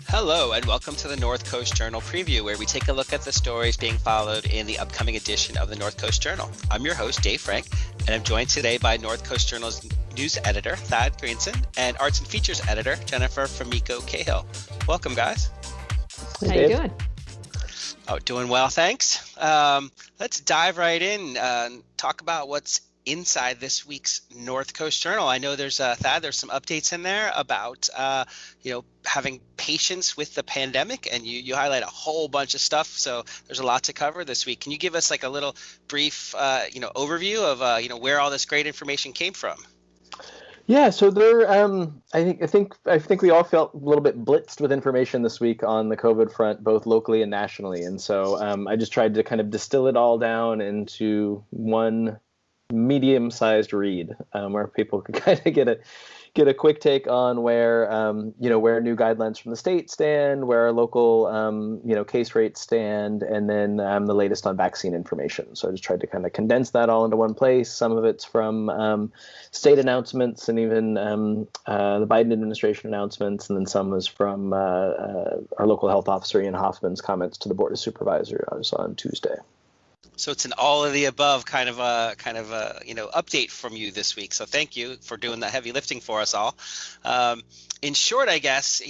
Hello, and welcome to the North Coast Journal Preview, where we take a look at the stories being followed in the upcoming edition of the North Coast Journal. I'm your host, Dave Frank, and I'm joined today by North Coast Journal's news editor, Thad Greenson, and arts and features editor, Jennifer Fumiko Cahill. Welcome, guys. How you doing? Oh, doing well, thanks. Let's dive right in and talk about what's inside this week's North Coast Journal. I know there's Thad, there's some updates in there about having patience with the pandemic, and you highlight a whole bunch of stuff. So there's a lot to cover this week. Can you give us like a little brief overview of where all this great information came from? Yeah, so there. I think we all felt a little bit blitzed with information this week on the COVID front, both locally and nationally. And so I just tried to kind of distill it all down into one medium-sized read, where people could kind of get a quick take on where where new guidelines from the state stand, where our local case rates stand, and then the latest on vaccine information. So I just tried to kind of condense that all into one place. Some of it's from state announcements and even the Biden administration announcements, and then some is from our local health officer Ian Hoffman's comments to the Board of Supervisors on Tuesday. So it's an all of the above kind of update from you this week. So thank you for doing the heavy lifting for us all. In short, I guess,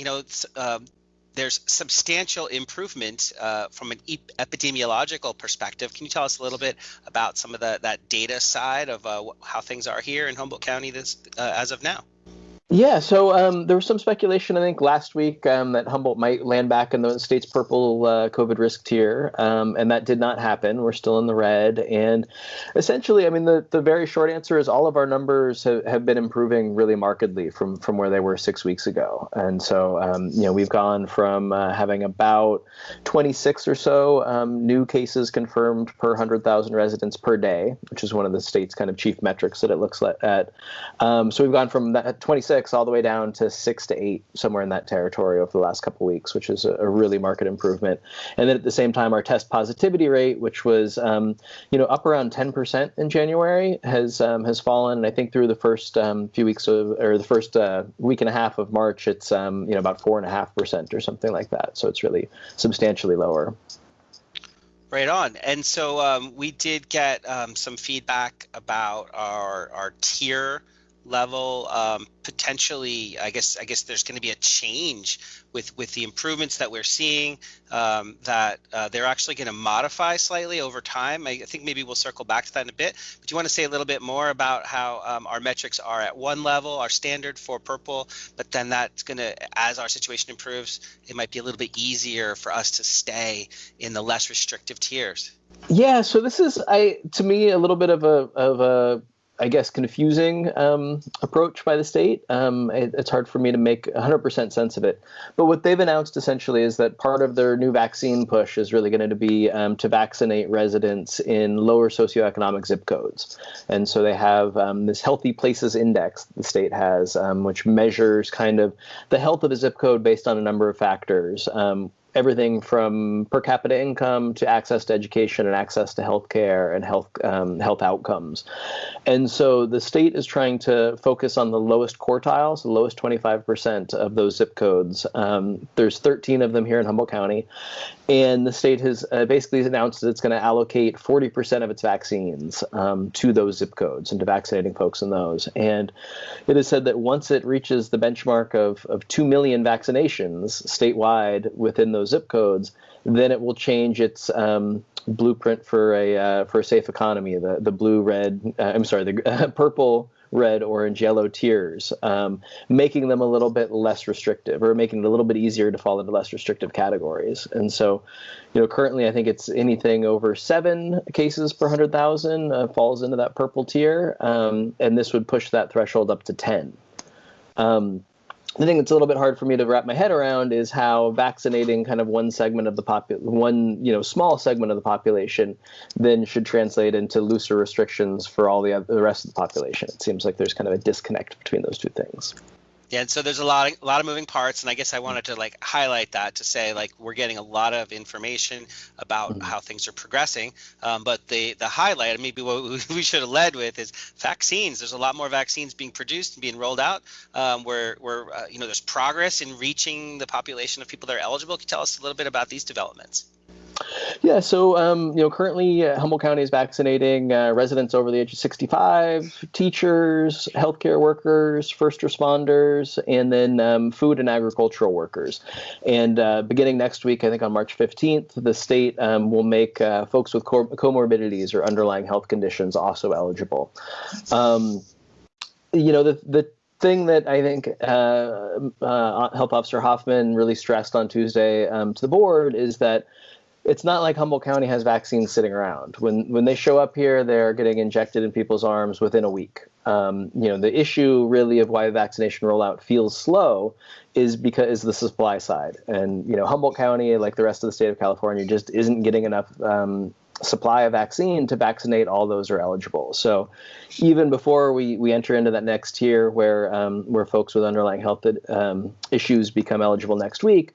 there's substantial improvement from an epidemiological perspective. Can you tell us a little bit about some of that data side of how things are here in Humboldt County as of now? Yeah, so there was some speculation, I think, last week that Humboldt might land back in the state's purple COVID risk tier, and that did not happen. We're still in the red. And essentially, I mean, the very short answer is all of our numbers have been improving really markedly from where they were 6 weeks ago. And so, we've gone from having about 26 or so new cases confirmed per 100,000 residents per day, which is one of the state's kind of chief metrics that it looks at. So we've gone from that 26 all the way down to 6 to 8, somewhere in that territory over the last couple of weeks, which is a really marked improvement. And then at the same time, our test positivity rate, which was up around 10% in January, has fallen. And I think through the first few weeks the first week and a half of March, it's about 4.5% or something like that. So it's really substantially lower. Right on. And so we did get some feedback about our tier level. Potentially, I guess there's going to be a change with the improvements that we're seeing, that they're actually going to modify slightly over time. I think maybe we'll circle back to that in a bit. But do you want to say a little bit more about how our metrics are at one level, our standard for purple, but then that's going to, as our situation improves, it might be a little bit easier for us to stay in the less restrictive tiers? Yeah, so this is, to me, a little bit of a I guess, confusing approach by the state. It's hard for me to make 100% sense of it. But what they've announced essentially is that part of their new vaccine push is really going to be to vaccinate residents in lower socioeconomic zip codes. And so they have this Healthy Places Index the state has, which measures kind of the health of a zip code based on a number of factors. Everything from per capita income to access to education and access to healthcare and health outcomes. And so the state is trying to focus on the lowest quartiles, the lowest 25% of those zip codes. There's 13 of them here in Humboldt County. And the state has basically announced that it's going to allocate 40% of its vaccines to those zip codes and to vaccinating folks in those. And it is said that once it reaches the benchmark of 2 million vaccinations statewide within those zip codes, then it will change its blueprint for a safe economy. The purple, red, orange, yellow tiers, making them a little bit less restrictive, or making it a little bit easier to fall into less restrictive categories. And so, currently I think it's anything over 7 cases per 100,000 falls into that purple tier, and this would push that threshold up to 10. The thing that's a little bit hard for me to wrap my head around is how vaccinating kind of one segment of the small segment of the population then should translate into looser restrictions for all the rest of the population. It seems like there's kind of a disconnect between those two things. Yeah, and so there's a lot of moving parts, and I guess I wanted to highlight that to say we're getting a lot of information about how things are progressing. But the highlight, and maybe what we should have led with, is vaccines. There's a lot more vaccines being produced and being rolled out. Where there's progress in reaching the population of people that are eligible. Can you tell us a little bit about these developments? Yeah, so currently Humboldt County is vaccinating residents over the age of 65, teachers, healthcare workers, first responders, and then food and agricultural workers. And beginning next week, I think on March 15th, the state will make folks with comorbidities or underlying health conditions also eligible. The thing that I think Health Officer Hoffman really stressed on Tuesday to the board is that it's not like Humboldt County has vaccines sitting around. When they show up here, they're getting injected in people's arms within a week. The issue really of why the vaccination rollout feels slow is because the supply side. And, Humboldt County, like the rest of the state of California, just isn't getting enough supply of vaccine to vaccinate all those who are eligible. So even before we enter into that next tier where folks with underlying health issues become eligible next week,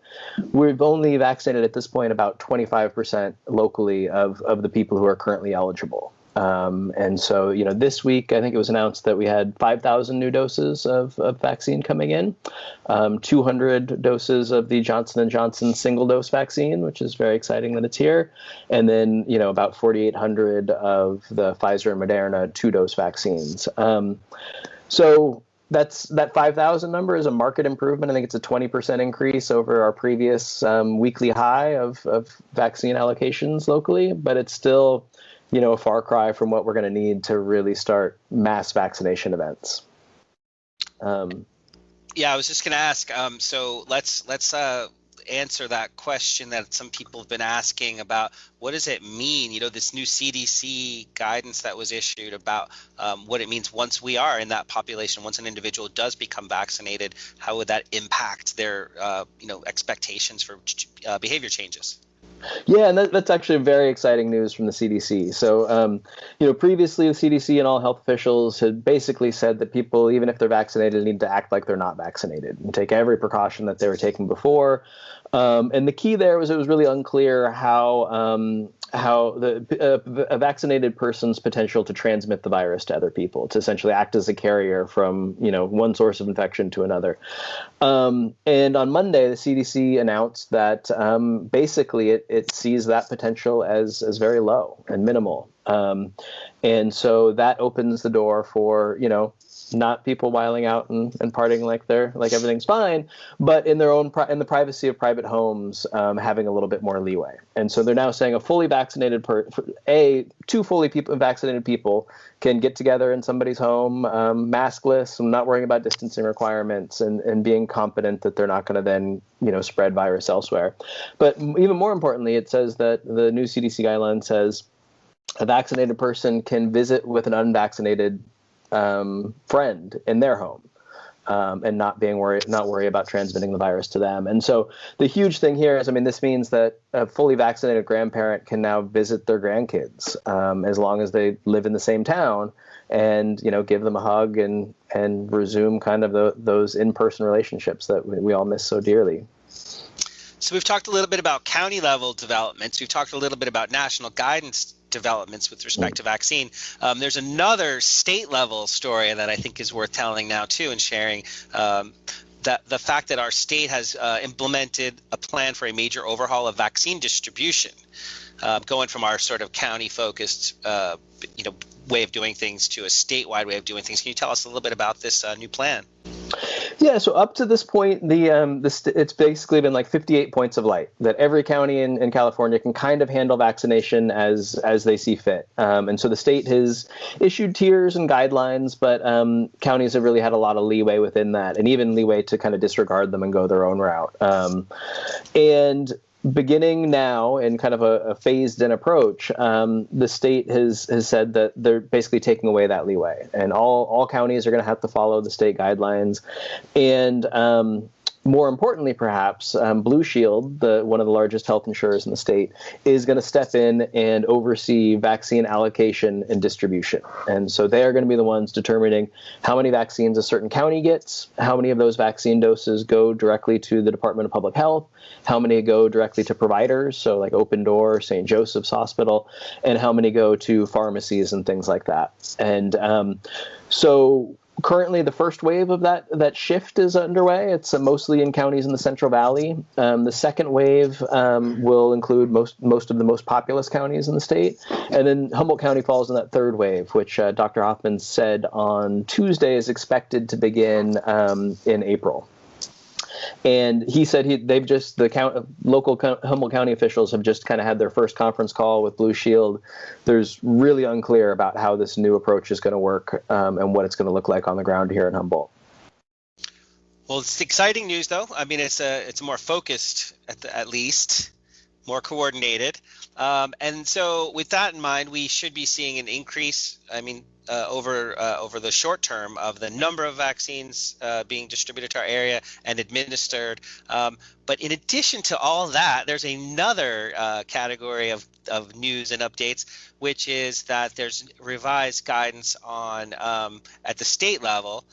we've only vaccinated at this point about 25% locally of the people who are currently eligible. And so, this week, I think it was announced that we had 5,000 new doses of vaccine coming in, 200 doses of the Johnson & Johnson single-dose vaccine, which is very exciting that it's here, and then, about 4,800 of the Pfizer and Moderna two-dose vaccines. So that 5,000 number is a market improvement. I think it's a 20% increase over our previous weekly high of vaccine allocations locally, but it's still a far cry from what we're going to need to really start mass vaccination events. Yeah, I was just going to ask. So let's answer that question that some people have been asking about what does it mean? This new CDC guidance that was issued about what it means once we are in that population, once an individual does become vaccinated, how would that impact their expectations for behavior changes? Yeah, and that's actually very exciting news from the CDC. So, previously the CDC and all health officials had basically said that people, even if they're vaccinated, need to act like they're not vaccinated and take every precaution that they were taking before. And the key there was it was really unclear how a vaccinated person's potential to transmit the virus to other people, to essentially act as a carrier from one source of infection to another. And on Monday, the CDC announced that basically it sees that potential as very low and minimal. And so that opens the door for not people wiling out and partying like everything's fine, but in the privacy of private homes, having a little bit more leeway. And so they're now saying two fully vaccinated people can get together in somebody's home, maskless, and not worrying about distancing requirements, and being confident that they're not going to then spread virus elsewhere. But even more importantly, it says that the new CDC guideline says a vaccinated person can visit with an unvaccinated friend in their home, and not worry about transmitting the virus to them. And so the huge thing here is, this means that a fully vaccinated grandparent can now visit their grandkids, as long as they live in the same town, and give them a hug and resume kind of those in-person relationships that we all miss so dearly. So we've talked a little bit about county level developments. We've talked a little bit about national guidance developments with respect to vaccine. There's another state level story that I think is worth telling now too, and sharing, that the fact that our state has implemented a plan for a major overhaul of vaccine distribution, going from our sort of county focused way of doing things to a statewide way of doing things. Can you tell us a little bit about this new plan? Yeah, so up to this point, it's basically been like 58 points of light that every county in California can kind of handle vaccination as they see fit. And so the state has issued tiers and guidelines, but counties have really had a lot of leeway within that, and even leeway to kind of disregard them and go their own route. And beginning now in kind of a phased-in approach, the state has said that they're basically taking away that leeway, and all counties are going to have to follow the state guidelines. And more importantly, perhaps, Blue Shield, one of the largest health insurers in the state, is going to step in and oversee vaccine allocation and distribution. And so they are going to be the ones determining how many vaccines a certain county gets, how many of those vaccine doses go directly to the Department of Public Health, how many go directly to providers, so like Open Door, St. Joseph's Hospital, and how many go to pharmacies and things like that. And so currently, the first wave of that shift is underway. It's mostly in counties in the Central Valley. The second wave will include most of the most populous counties in the state. And then Humboldt County falls in that third wave, which Dr. Hoffman said on Tuesday is expected to begin in April. And he said local Humboldt County officials have just kind of had their first conference call with Blue Shield. There's really unclear about how this new approach is going to work and what it's going to look like on the ground here in Humboldt. Well, it's exciting news, though. I mean, it's more focused at least, more coordinated. And so with that in mind, we should be seeing an increase, over the short term of the number of vaccines being distributed to our area and administered. But in addition to all that, there's another category of news and updates, which is that there's revised guidance on at the state level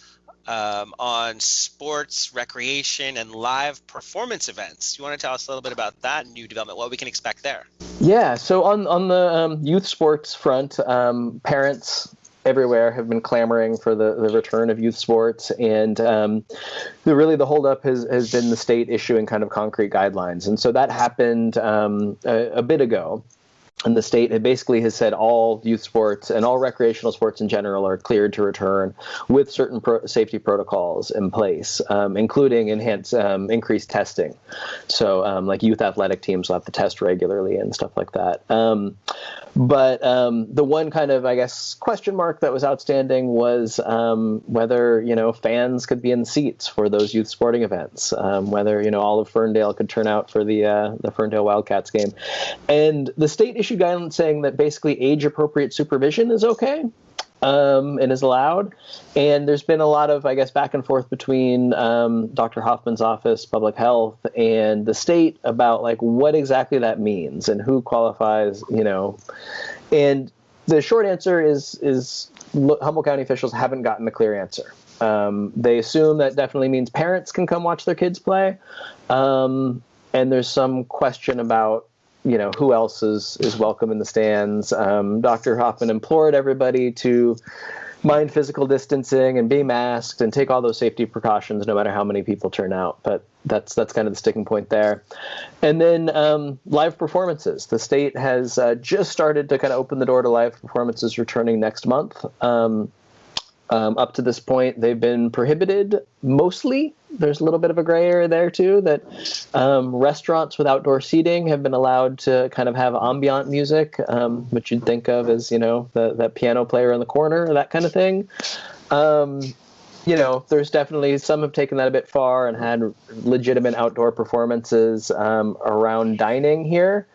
on sports, recreation, and live performance events. You want to tell us a little bit about that new development, what we can expect there? Yeah, so on the youth sports front, parents everywhere have been clamoring for the return of youth sports, and the holdup has been the state issuing kind of concrete guidelines, and so that happened a bit ago. And the state has said all youth sports and all recreational sports in general are cleared to return with certain safety protocols in place, including increased testing. So like youth athletic teams will have to test regularly and stuff like that. But the one kind of, I guess, question mark that was outstanding was whether, fans could be in the seats for those youth sporting events, whether, all of Ferndale could turn out for the Ferndale Wildcats game. And the state issued guidance saying that basically age-appropriate supervision is okay. And is allowed. And there's been a lot of, I guess, back and forth between Dr. Hoffman's office, Public Health, and the state about like what exactly that means and who qualifies, And the short answer is Humboldt County officials haven't gotten a clear answer. They assume that definitely means parents can come watch their kids play. And there's some question about who else is welcome in the stands. Dr. Hoffman implored everybody to mind physical distancing and be masked and take all those safety precautions no matter how many people turn out. But that's kind of the sticking point there. And then live performances. The state has just started to kind of open the door to live performances returning next month. Up to this point, they've been prohibited mostly. There's a little bit of a gray area there, too, that restaurants with outdoor seating have been allowed to kind of have ambient music, which you'd think of as, that piano player in the corner, that kind of thing. There's definitely some have taken that a bit far and had legitimate outdoor performances around dining here.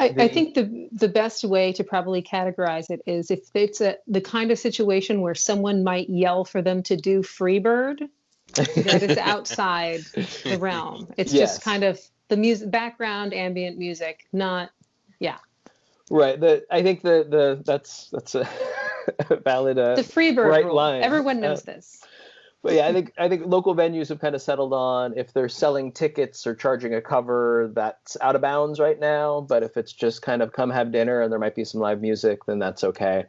I think the best way to probably categorize it is if it's the kind of situation where someone might yell for them to do Freebird, that is outside the realm. It's just kind of the music, background ambient music, not, Right. I think that's a valid the Freebird right rule. line. Everyone knows this. But yeah, I think local venues have kind of settled on if they're selling tickets or charging a cover, that's out of bounds right now. But if it's just kind of come have dinner and there might be some live music, then that's okay.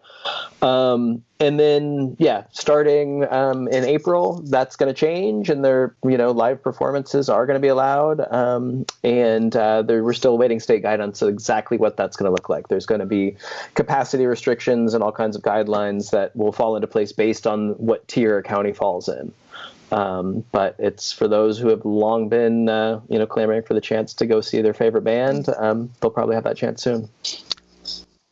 And then, starting in April, that's going to change, and live performances are going to be allowed. And we're still awaiting state guidance on exactly what that's going to look like. There's going to be capacity restrictions and all kinds of guidelines that will fall into place based on what tier a county falls in. But it's for those who have long been, clamoring for the chance to go see their favorite band. They'll probably have that chance soon.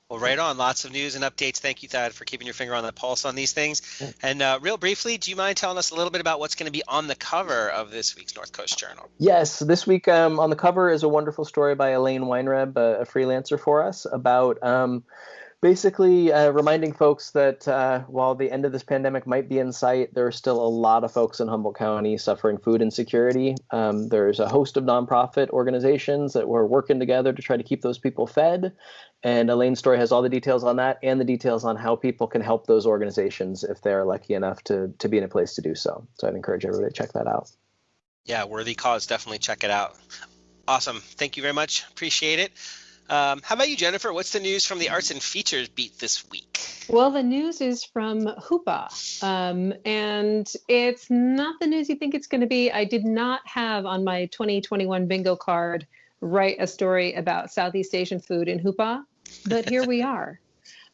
Well, right on. Lots of news and updates. Thank you, Thad, for keeping your finger on the pulse on these things. And real briefly, do you mind telling us a little bit about what's going to be on the cover of this week's North Coast Journal? Yes. This week on the cover is a wonderful story by Elaine Weinreb, a freelancer for us, about Basically, reminding folks that while the end of this pandemic might be in sight, there are still a lot of folks in Humboldt County suffering food insecurity. There's a host of nonprofit organizations that were working together to try to keep those people fed. And Elaine's story has all the details on that and the details on how people can help those organizations if they're lucky enough to be in a place to do so. So I'd encourage everybody to check that out. Yeah, worthy cause. Definitely check it out. Awesome. Thank you very much. Appreciate it. How about you, Jennifer? What's the news from the Arts and Features beat this week? Well, the news is from Hoopa, and it's not the news you think it's going to be. I did not have on my 2021 bingo card write a story about Southeast Asian food in Hoopa, but here we are.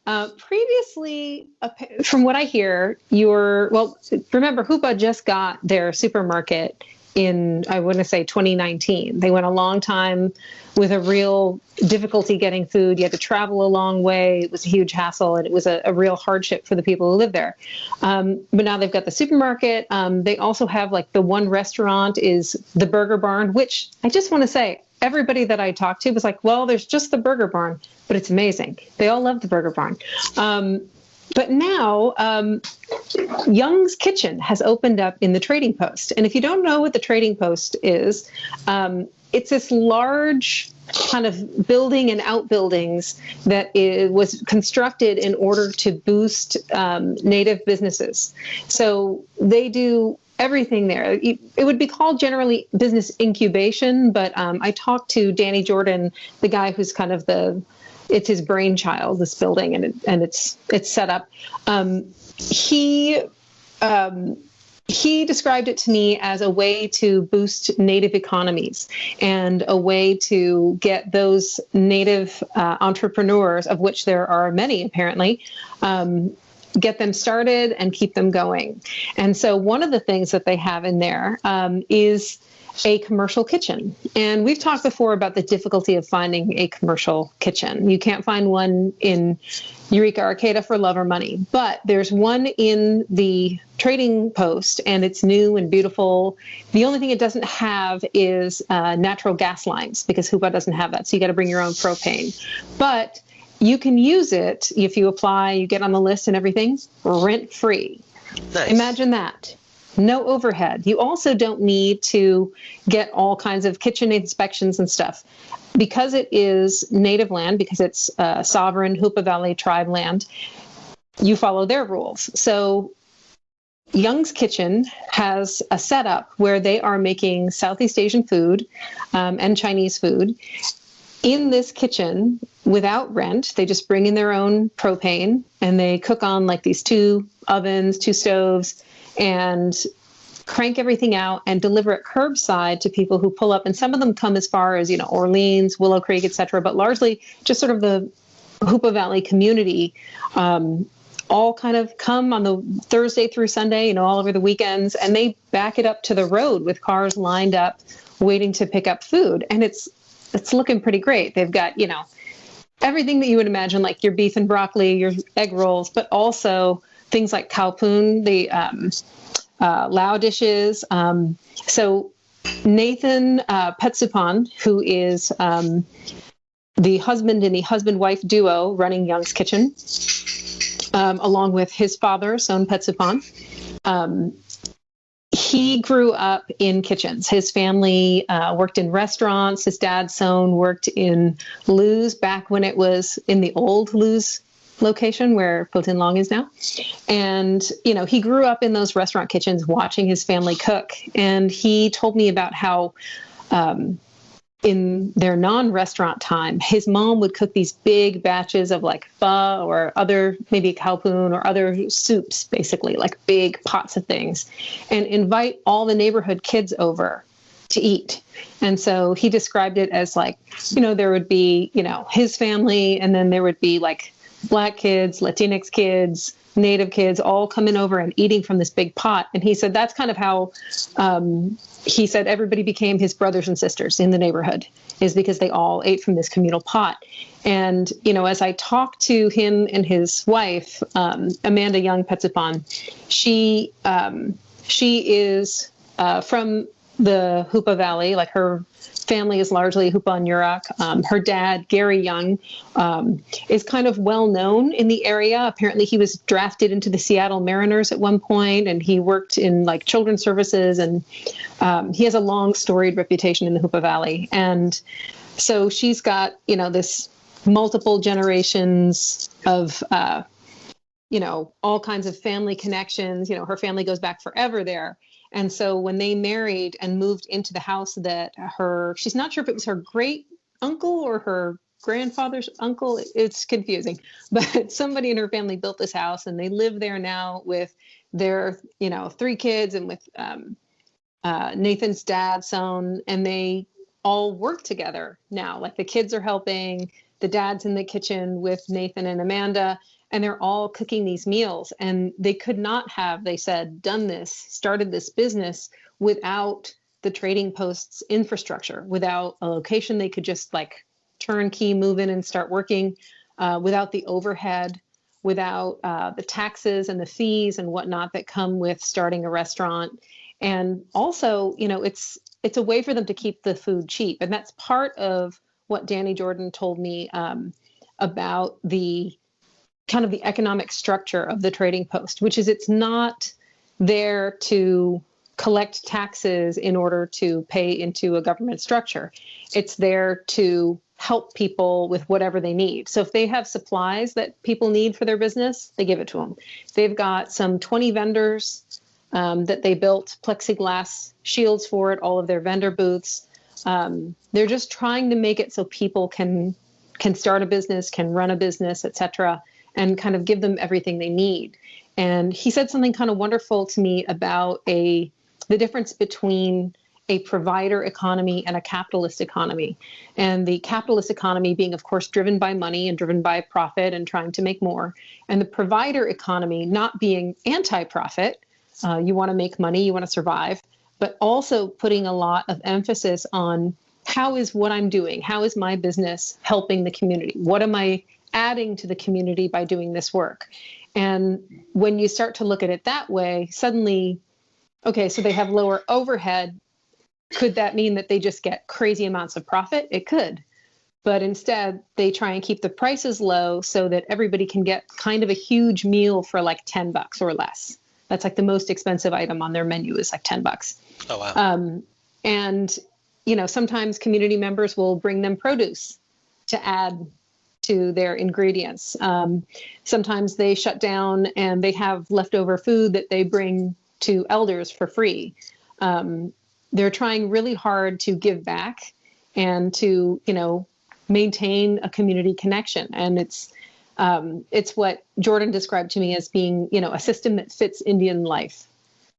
Previously, from what I hear, remember Hoopa just got their supermarket in, I want to say 2019. They went a long time with a real difficulty getting food. You had to travel a long way. It was a huge hassle, and it was a real hardship for the people who live there. But now they've got the supermarket. They also have like the one restaurant is the Burger Barn, which I just want to say, everybody that I talked to was like, well, there's just the Burger Barn, but it's amazing. They all love the Burger Barn. But now Young's Kitchen has opened up in the Trading Post. And if you don't know what the Trading Post is, it's this large kind of building and outbuildings that was constructed in order to boost native businesses. So they do everything there. It would be called generally business incubation, but I talked to Danny Jordan, the guy who's kind of it's his brainchild, this building, and it's set up. He described it to me as a way to boost native economies and a way to get those native entrepreneurs, of which there are many apparently, get them started and keep them going. And so one of the things that they have in there is a commercial kitchen. And we've talked before about the difficulty of finding a commercial kitchen. You can't find one in Eureka Arcata for love or money, but there's one in the Trading Post, and it's new and beautiful. The only thing it doesn't have is natural gas lines, because Hoopa doesn't have that. So you got to bring your own propane. But you can use it if you apply, you get on the list and everything, rent-free. Nice. Imagine that. No overhead. You also don't need to get all kinds of kitchen inspections and stuff. Because it is native land, because it's sovereign Hoopa Valley tribe land, you follow their rules. So Young's Kitchen has a setup where they are making Southeast Asian food and Chinese food in this kitchen without rent. They just bring in their own propane, and they cook on like these 2 ovens, 2 stoves, and crank everything out and deliver it curbside to people who pull up. And some of them come as far as, Orleans, Willow Creek, etc., but largely just sort of the Hoopa Valley community, all kind of come on the Thursday through Sunday, all over the weekends, and they back it up to the road with cars lined up waiting to pick up food. And it's looking pretty great. They've got, everything that you would imagine, like your beef and broccoli, your egg rolls, but also things like kalpoon, the lao dishes. So Nathan Petsupan, who is the husband in the husband-wife duo running Young's Kitchen, along with his father, Son Petsupan, he grew up in kitchens. His family worked in restaurants. His dad, Son, worked in Lou's back when it was in the old Lou's location where Potin Long is now. And, he grew up in those restaurant kitchens watching his family cook. And he told me about how in their non-restaurant time, his mom would cook these big batches of like pho or other, maybe kalpoon or other soups, basically like big pots of things, and invite all the neighborhood kids over to eat. And so he described it as like, there would be, his family, and then there would be like Black kids, Latinx kids, Native kids, all coming over and eating from this big pot. And he said that's kind of how he said everybody became his brothers and sisters in the neighborhood, is because they all ate from this communal pot. And, as I talked to him and his wife, Amanda Young Petsupan, she is from the Hoopa Valley. Like her family is largely Hoopa and Yurok. Her dad, Gary Young, is kind of well known in the area. Apparently he was drafted into the Seattle Mariners at one point, and he worked in like children's services, and he has a long storied reputation in the Hoopa Valley. And so she's got, this multiple generations of, all kinds of family connections. Her family goes back forever there. And so when they married and moved into the house that she's not sure if it was her great uncle or her grandfather's uncle, it's confusing, but somebody in her family built this house and they live there now with their, 3 kids and with Nathan's dad, son, and they all work together now. Like the kids are helping, the dad's in the kitchen with Nathan and Amanda, and they're all cooking these meals. And they could not have, they said, started this business without the trading post's infrastructure, without a location they could just like turnkey move in and start working, without the overhead, without the taxes and the fees and whatnot that come with starting a restaurant. And also, it's a way for them to keep the food cheap. And that's part of what Danny Jordan told me about the kind of the economic structure of the trading post, which is it's not there to collect taxes in order to pay into a government structure. It's there to help people with whatever they need. So if they have supplies that people need for their business, they give it to them. They've got some 20 vendors that they built plexiglass shields for at all of their vendor booths. They're just trying to make it so people can start a business, can run a business, et cetera, and kind of give them everything they need. And he said something kind of wonderful to me about the difference between a provider economy and a capitalist economy. And the capitalist economy being, of course, driven by money and driven by profit and trying to make more. And the provider economy not being anti-profit. You want to make money, you want to survive, but also putting a lot of emphasis on how is what I'm doing? How is my business helping the community? What am I adding to the community by doing this work? And when you start to look at it that way, suddenly, okay, so they have lower overhead. Could that mean that they just get crazy amounts of profit? It could. But instead, they try and keep the prices low so that everybody can get kind of a huge meal for like $10 or less. That's like the most expensive item on their menu is like $10. Oh, wow. And, sometimes community members will bring them produce to add to their ingredients. Sometimes they shut down and they have leftover food that they bring to elders for free. They're trying really hard to give back and to, maintain a community connection. And it's what Jordan described to me as being, a system that fits Indian life.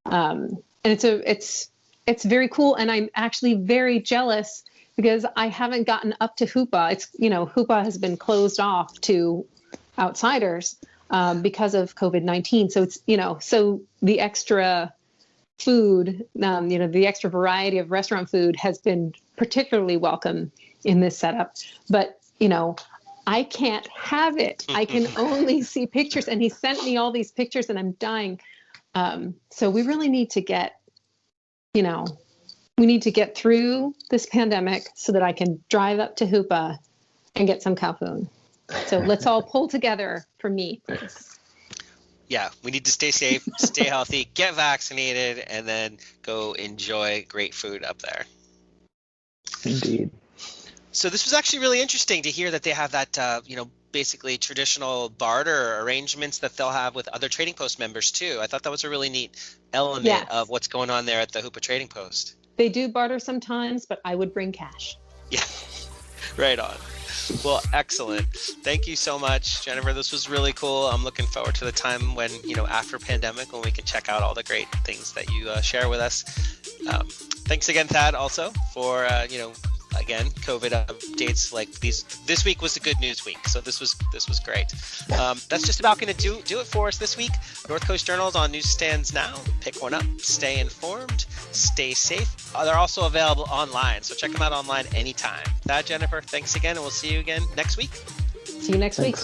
And it's very cool. And I'm actually very jealous because I haven't gotten up to Hoopa. Hoopa has been closed off to outsiders because of COVID-19. So it's, so the extra food, the extra variety of restaurant food has been particularly welcome in this setup. But, I can't have it. I can only see pictures. And he sent me all these pictures and I'm dying. So we really need to get, we need to get through this pandemic so that I can drive up to Hoopa and get some Kowloon. So let's all pull together for me, please. Yeah, we need to stay safe, stay healthy, get vaccinated, and then go enjoy great food up there. Indeed. So this was actually really interesting to hear that they have that, basically traditional barter arrangements that they'll have with other trading post members too. I thought that was a really neat element of what's going on there at the Hoopa Trading Post. They do barter sometimes, but I would bring cash. Yeah, right on. Well, excellent. Thank you so much, Jennifer. This was really cool. I'm looking forward to the time when, after pandemic, when we can check out all the great things that you share with us. Thanks again, Thad, also for, again, COVID updates like these. This week was a good news week, so this was great. That's just about going to do it for us this week. North Coast Journal's on newsstands now. Pick one up, stay informed, stay safe. They're also available online, so check them out online anytime. Thad, Jennifer, thanks again, and we'll see you again next week. See you next week.